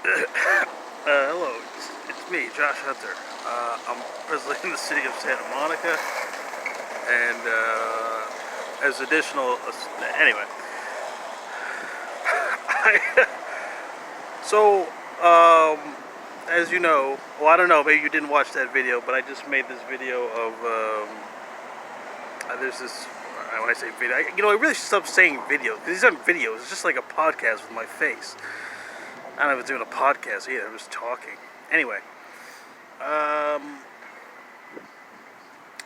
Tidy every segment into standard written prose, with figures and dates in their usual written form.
Hello, it's me, Josh Hunter. I'm presently in the city of Santa Monica, and as additional, anyway. so, as you know, well, I don't know, maybe you didn't watch that video, but I just made this video of, there's this, when I say video, I really should stop saying video, because these aren't videos, it's just like a podcast with my face. I don't know if it's doing a podcast either, I'm just talking. Anyway,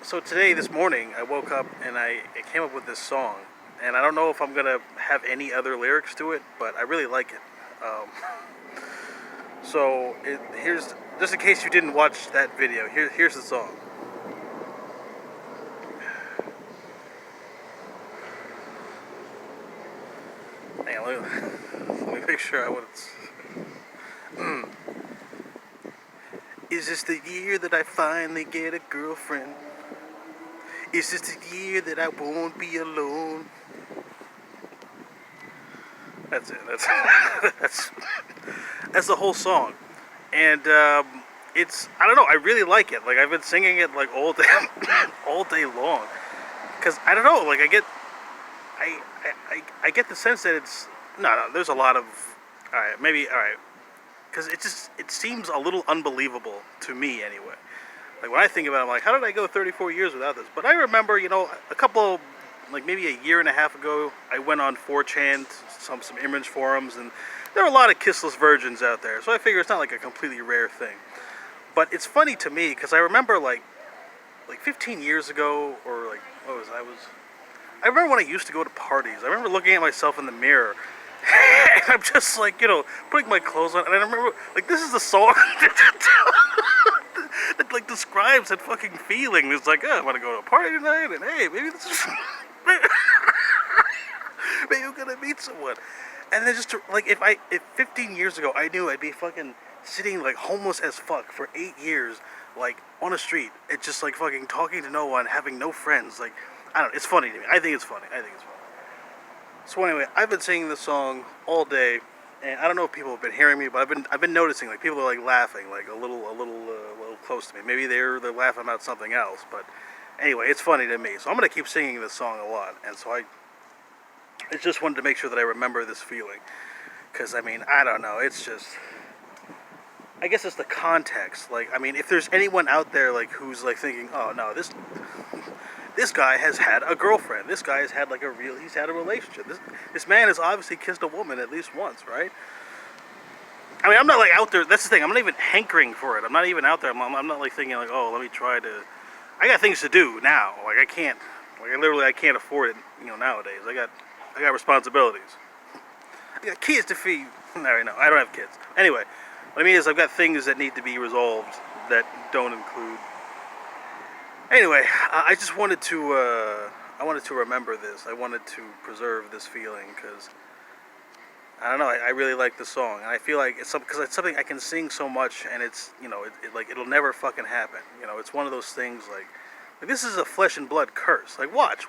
so today, this morning, I woke up and I came up with this song. And I don't know if I'm going to have any other lyrics to it, but I really like it. Here's, just in case you didn't watch that video, here's the song. Hang on, let me make sure I want it. Is this the year that I finally get a girlfriend? Is this the year that I won't be alone? That's it. That's the whole song, and it's, I don't know. I really like it. Like, I've been singing it like all day, all day long, because I don't know. Like, I get the sense that it's no. There's a lot of all right, because it seems a little unbelievable to me anyway. Like, when I think about it, I'm like, how did I go 34 years without this? But I remember, a couple, like maybe a year and a half ago, I went on 4chan, some image forums, and there are a lot of kissless virgins out there. So I figure it's not like a completely rare thing. But it's funny to me, because I remember like 15 years ago, or like, I remember when I used to go to parties. I remember looking at myself in the mirror, and I'm just like, putting my clothes on, and I remember, like, this is the song that like describes that fucking feeling. It's like, I want to go to a party tonight, and hey, maybe this is maybe I'm gonna meet someone. And then just like, if 15 years ago I knew I'd be fucking sitting like homeless as fuck for 8 years, like on a street, it's just like fucking talking to no one, having no friends. Like, I don't know, it's funny to me. I think it's funny. So anyway, I've been singing this song all day, and I don't know if people have been hearing me, but I've been noticing, like, people are like laughing, like a little close to me. Maybe they're laughing about something else, but anyway, it's funny to me. So I'm gonna keep singing this song a lot, and so I just wanted to make sure that I remember this feeling, because I mean, I don't know, it's just, I guess it's the context. Like, I mean, if there's anyone out there like who's like thinking, oh no, this guy has had a girlfriend. This guy has had like he's had a relationship. This man has obviously kissed a woman at least once, right? I mean, I'm not like out there. That's the thing. I'm not even hankering for it. I'm not even out there. I'm not like thinking like, oh, let me try to. I got things to do now. Like, I can't. Like, I can't afford it. Nowadays. I got responsibilities. I got kids to feed. No, I don't have kids. Anyway, what I mean is I've got things that need to be resolved that don't include. Anyway, I just wanted to, remember this. I wanted to preserve this feeling, because, I don't know, I really like the song, and I feel like because it's something I can sing so much, and it's, it'll never fucking happen. It's one of those things, like this is a flesh and blood curse. Like, watch.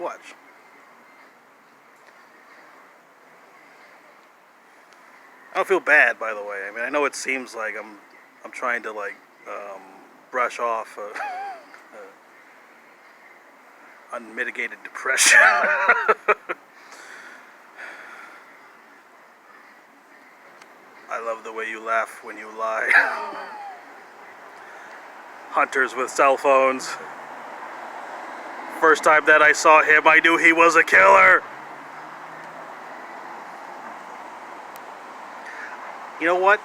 I don't feel bad, by the way. I mean, I know it seems like I'm trying to, like, brush off unmitigated depression. I love the way you laugh when you lie. Hunters with cell phones. First time that I saw him, I knew he was a killer. You know what?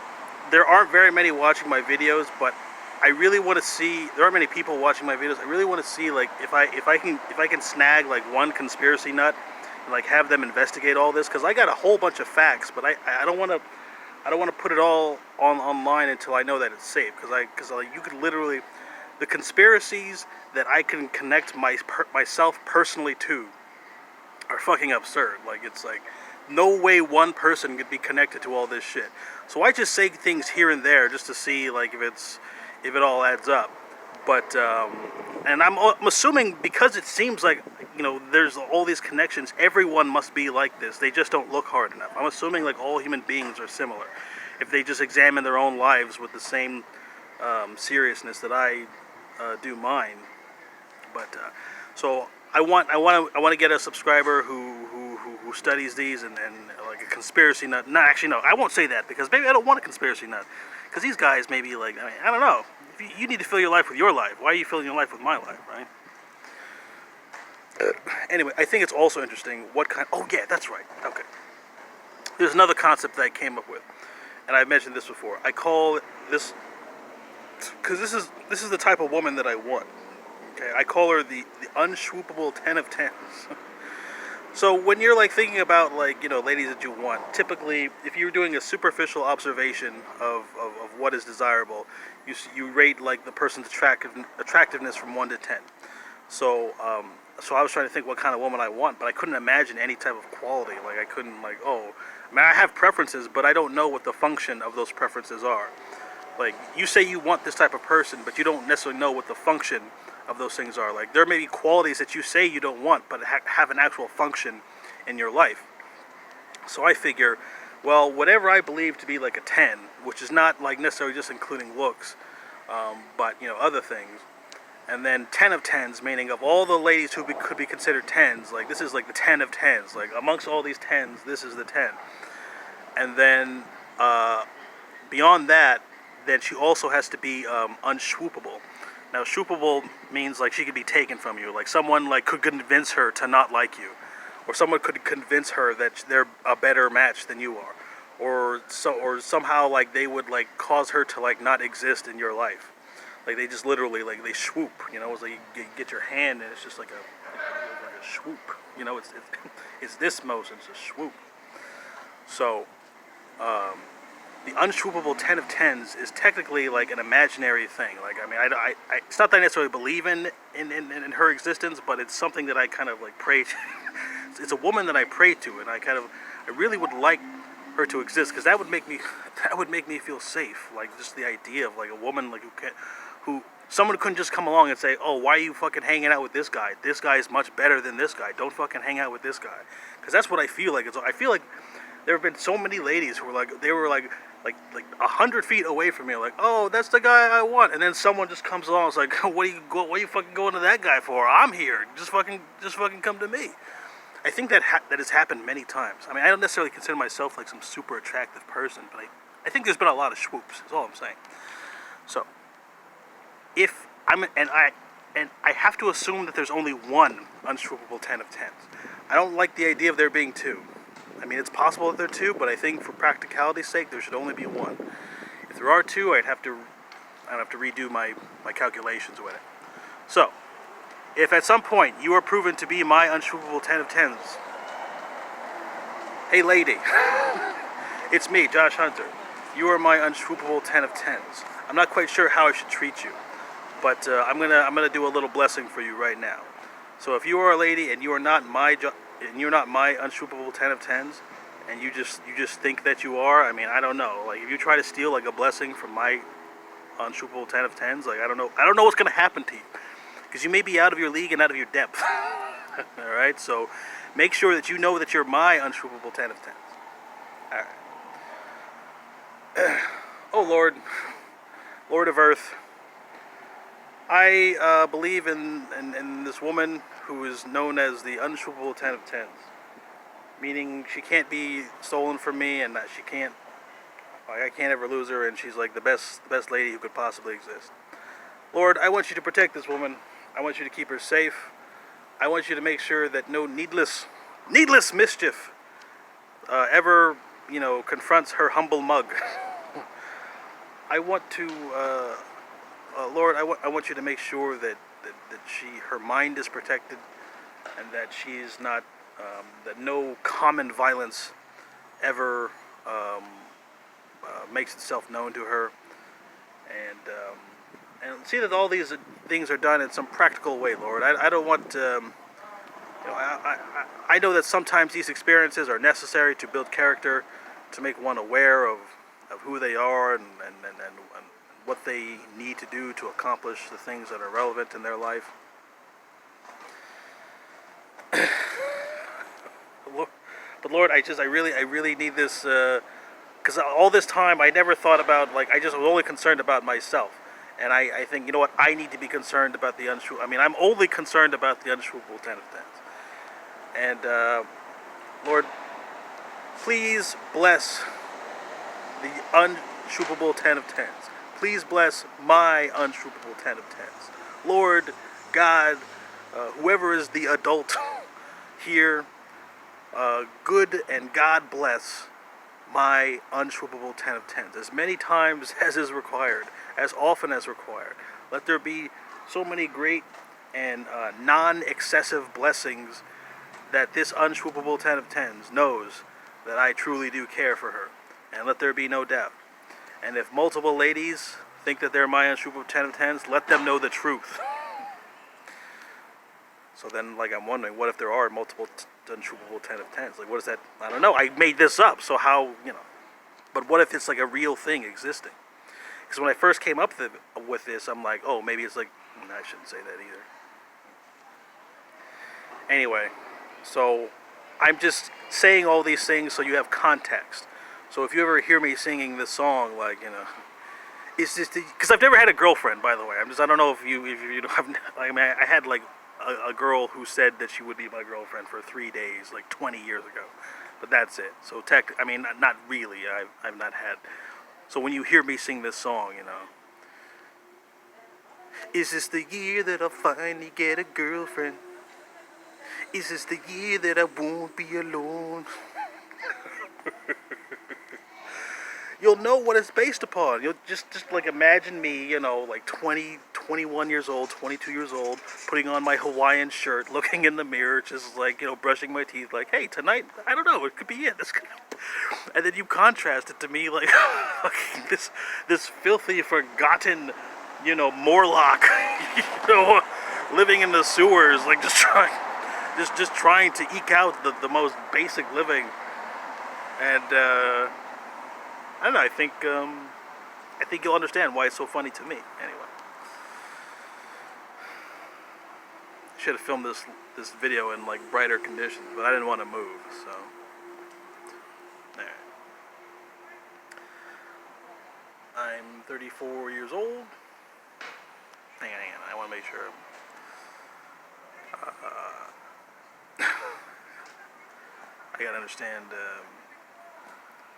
There aren't very many watching my videos, but I really want to see. There aren't many people watching my videos. I really want to see, like, if I can snag like one conspiracy nut and like have them investigate all this, because I got a whole bunch of facts, but I don't want to put it all online until I know that it's safe, because you could literally, the conspiracies that I can connect myself personally to are fucking absurd. Like, it's like, no way one person could be connected to all this shit. So I just say things here and there just to see, like, if it all adds up. But and I'm assuming, because it seems like, there's all these connections, everyone must be like this. They just don't look hard enough. I'm assuming like all human beings are similar. if they just examine their own lives with the same seriousness that I do mine. But so I want to get a subscriber who studies these and like a conspiracy nut. No, actually no, I won't say that because maybe I don't want a conspiracy nut. Because these guys may be like, I don't know. You need to fill your life with your life. Why are you filling your life with my life, right? Anyway, I think it's also interesting what kind. Oh yeah, that's right. Okay. There's another concept that I came up with, and I've mentioned this before. I call this because this is the type of woman that I want. Okay, I call her the unswoopable 10 of 10s. So when you're like thinking about like, you know, ladies that you want, typically if you're doing a superficial observation of what is desirable, you rate like the person's attractiveness from 1 to 10. So so I was trying to think what kind of woman I want, but I couldn't imagine any type of quality. Like I couldn't like, oh, I mean I have preferences, but I don't know what the function of those preferences are. Like you say you want this type of person, but you don't necessarily know what the function of those things are. Like there may be qualities that you say you don't want, but have an actual function in your life. So I figure, well, whatever I believe to be like a 10, which is not like necessarily just including looks, but you know other things, and then 10 of 10s, meaning of all the ladies who could be considered 10s, like this is like the 10 of 10s. Like amongst all these 10s, this is the 10. And then beyond that, then she also has to be unswoopable. Now, swoopable means like she could be taken from you. Like someone like could convince her to not like you, or someone could convince her that they're a better match than you are, or somehow like they would like cause her to like not exist in your life. Like they just literally like they swoop. You know, it's like you get your hand and it's just like a swoop. You know, it's this motion, it's a swoop. So. The unswoopable 10 of 10s is technically like an imaginary thing. Like, I mean, I it's not that I necessarily believe in her existence, but it's something that I kind of like pray to. It's a woman that I pray to, and I really would like her to exist, because that would make me feel safe. Like, just the idea of like a woman like who someone couldn't just come along and say, oh, why are you fucking hanging out with this guy? This guy is much better than this guy. Don't fucking hang out with this guy. Because that's what I feel like. I feel like there have been so many ladies who were like 100 feet away from me, like, oh, that's the guy I want, and then someone just comes along, it's like, what are you fucking going to that guy for? I'm here, just fucking come to me. I think that has happened many times. I mean, I don't necessarily consider myself like some super attractive person, but I think there's been a lot of swoops. That's all I'm saying. So, if I'm and I have to assume that there's only one unswoopable 10 of 10s. I don't like the idea of there being two. I mean, it's possible that there are two, but I think for practicality's sake, there should only be one. If there are two, I'd have to redo my calculations with it. So, if at some point you are proven to be my unswoopable 10 of 10s, hey lady, it's me, Josh Hunter. You are my unswoopable 10 of 10s. I'm not quite sure how I should treat you, but I'm gonna do a little blessing for you right now. So if you are a lady and you are not my unswoopable 10 of 10s, and you just think that you are, I mean, I don't know. Like, if you try to steal like a blessing from my unswoopable 10 of 10s, like I don't know what's gonna happen to you, because you may be out of your league and out of your depth. All right, so make sure that you know that you're my unswoopable 10 of 10s. All right. Oh Lord of Earth, I believe in this woman who is known as the unswoopable 10 of 10s. Meaning she can't be stolen from me, and that I can't ever lose her, and she's like the best lady who could possibly exist. Lord, I want you to protect this woman. I want you to keep her safe. I want you to make sure that no needless mischief ever, confronts her humble mug. I want to, Lord, I want you to make sure that her mind is protected, and that she's not, that no common violence ever makes itself known to her, and see that all these things are done in some practical way, Lord. I don't want, I know that sometimes these experiences are necessary to build character, to make one aware of who they are and what they need to do to accomplish the things that are relevant in their life. But Lord, I really need this because all this time I never thought about, like, I just was only concerned about myself. And I think, you know what, I need to be concerned about the unshootable. I mean, I'm only concerned about the unshootable 10 of 10s. And, Lord, please bless the unshootable 10 of 10s. Please bless my unshootable 10 of 10s. Lord, God, whoever is the adult here, good and God bless my unshootable 10 of 10s. As many times as is required, as often as required. Let there be so many great and non-excessive blessings that this unshootable 10 of 10s knows that I truly do care for her. And let there be no doubt. And if multiple ladies think that they're my unshootable 10 of 10s, let them know the truth. So then, like, I'm wondering, what if there are multiple unshootable 10 of 10s? Like, what is that? I don't know. I made this up, so how, you know. But what if it's like a real thing existing? Because when I first came up with this, I'm like, oh, maybe it's like, I shouldn't say that either. Anyway, so I'm just saying all these things so you have context. So if you ever hear me singing this song, like, you know, it's just because I've never had a girlfriend, by the way. I don't know if you have. I mean, I had like a girl who said that she would be my girlfriend for 3 days, like 20 years ago. But that's it. So I mean, not really. I've not had. So when you hear me sing this song, you know, is this the year that I'll finally get a girlfriend? Is this the year that I won't be alone? You'll know what it's based upon. You'll just like imagine me, you know, like 20, 21 years old, 22 years old, putting on my Hawaiian shirt, looking in the mirror, just like, you know, brushing my teeth, like, hey, tonight, I don't know, it could be it. And then you contrast it to me like this filthy, forgotten, you know, Morlock, you know, living in the sewers, like just trying to eke out the most basic living. And I don't know. I think you'll understand why it's so funny to me. Anyway, I should have filmed this video in like brighter conditions, but I didn't want to move, so. Alright. I'm 34 years old. Hang on. I want to make sure. I gotta understand.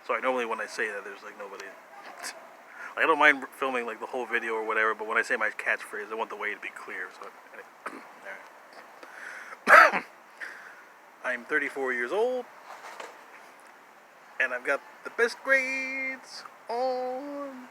Sorry, normally when I say that, there's like nobody. I don't mind filming like the whole video or whatever, but when I say my catchphrase, I want the way to be clear. So, alright. I'm 34 years old, and I've got the best grades on